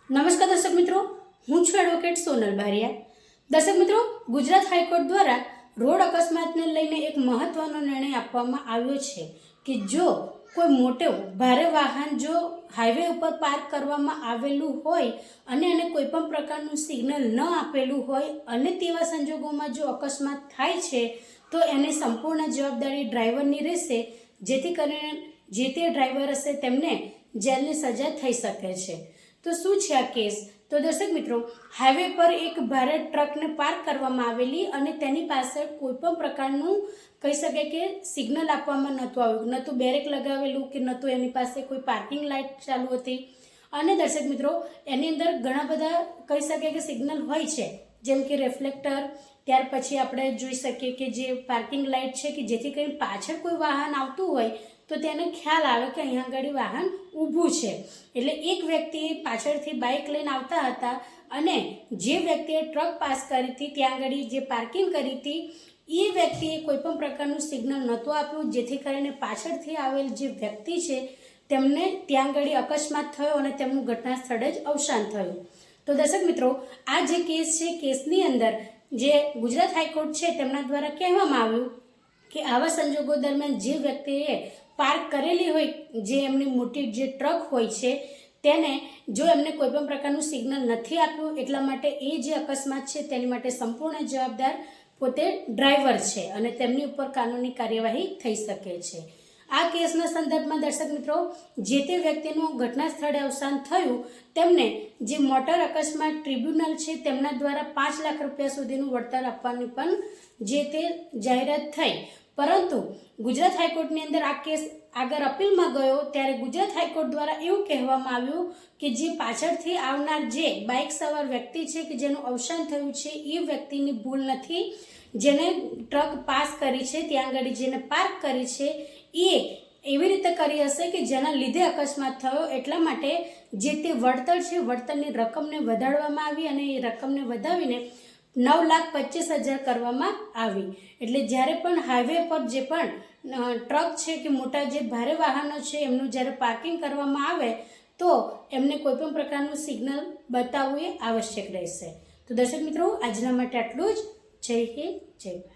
નમસ્કાર દર્શક મિત્રો, હું છું એડવોકેટ સોનલ બારિયા। દર્શક મિત્રો, ગુજરાત હાઈકોર્ટ દ્વારા રોડ અકસ્માતને લઈને એક મહત્વનો નિર્ણય આપવામાં આવ્યો છે કે જો કોઈ મોટું ભારે વાહન જો હાઈવે ઉપર પાર્ક કરવામાં આવેલું હોય અને એને કોઈ પણ પ્રકારનું સિગ્નલ ન આપેલું હોય અને તેવા સંજોગોમાં જો અકસ્માત થાય છે તો એને સંપૂર્ણ જવાબદારી ડ્રાઈવરની રહેશે, જેથી કરીને જે તે ડ્રાઈવર હશે તેમને જેલની સજા થઈ શકે છે। તો શું છે આ કેસ? તો દર્શક મિત્રો, હાઈવે પર એક ભારે ટ્રકને પાર્ક કરવામાં આવેલી અને તેની પાસે કોઈ પણ પ્રકારનું કહી શકાય કે સિગ્નલ આપવામાં નહોતું આવ્યું, ન તો બેરેક લગાવેલું કે ન તો એની પાસે કોઈ પાર્કિંગ લાઇટ ચાલુ હતી। અને દર્શક મિત્રો, એની અંદર ઘણા બધા કહી શકાય કે સિગ્નલ હોય છે, જેમ કે રિફ્લેક્ટર, ત્યાર પછી આપણે જોઈ શકીએ કે જે પાર્કિંગ લાઇટ છે કે જેથી કરીને પાછળ કોઈ વાહન આવતું હોય તો તેને ખ્યાલ આવે કે અહીંયા આગળ વાહન ઊભું છે। એટલે એક વ્યક્તિ પાછળથી બાઇક લઈને આવતા હતા અને જે વ્યક્તિએ ટ્રક પાસ કરી હતી ત્યાં આગળ જે પાર્કિંગ કરી હતી એ વ્યક્તિએ કોઈ પણ પ્રકારનું સિગ્નલ નહોતું આપ્યું, જેથી કરીને પાછળથી આવેલ જે વ્યક્તિ છે તેમને ત્યાં આગળ અકસ્માત થયો અને તેમનું ઘટના સ્થળે જ અવસાન થયું। તો દર્શક મિત્રો, આ જે કેસ છે, કેસની અંદર જે ગુજરાત હાઈકોર્ટ છે તેમના દ્વારા કહેવામાં આવ્યું કે આવા સંજોગો દરમિયાન જે વ્યક્તિએ પાર્ક કરેલી હોય, જે એમની મોટી જે ટ્રક હોય છે તેને જો એમને કોઈ પણ પ્રકારનું સિગ્નલ નથી આપ્યું, એટલા માટે એ જે અકસ્માત છે તેની માટે સંપૂર્ણ જવાબદાર પોતે ડ્રાઈવર છે અને તેમની ઉપર કાનૂની કાર્યવાહી થઈ શકે છે। આ કેસના સંદર્ભમાં દર્શક મિત્રો, જે તે વ્યક્તિનું ઘટના સ્થળે અવસાન થયું તેમને જે મોટર અકસ્માત ટ્રિબ્યુનલ છે તેમના દ્વારા 5 લાખ રૂપિયા સુધીનું વળતર આપવાની પણ જે તે જાહેરાત થઈ, પરંતુ ગુજરાત હાઈકોર્ટની અંદર આ કેસ આગળ અપીલમાં ગયો ત્યારે ગુજરાત હાઈકોર્ટ દ્વારા એવું કહેવામાં આવ્યું કે જે પાછળથી આવનાર જે બાઇક સવાર વ્યક્તિ છે કે જેનું અવસાન થયું છે એ વ્યક્તિની ભૂલ નથી, જેને ટ્રક પાસ કરી છે ત્યાં આગળ જેને પાર્ક કરી છે એ એવી રીતે કરી હશે કે જેના લીધે અકસ્માત થયો, એટલા માટે જે તે વળતર છે વળતરની રકમને વધારવામાં આવી અને એ રકમને વધાવીને 9,25,000 કરવામાં આવી। એટલે જ્યારે પણ હાઈવે પર જે પણ ટ્રક છે કે મોટા જે ભારે વાહનો છે એમનું જ્યારે પાર્કિંગ કરવામાં આવે તો એમને કોઈ પણ પ્રકારનું સિગ્નલ બતાવવું એ આવશ્યક રહેશે। તો દર્શક મિત્રો, આજના માટે આટલું જ। જય હિન્દ, જય ભારત।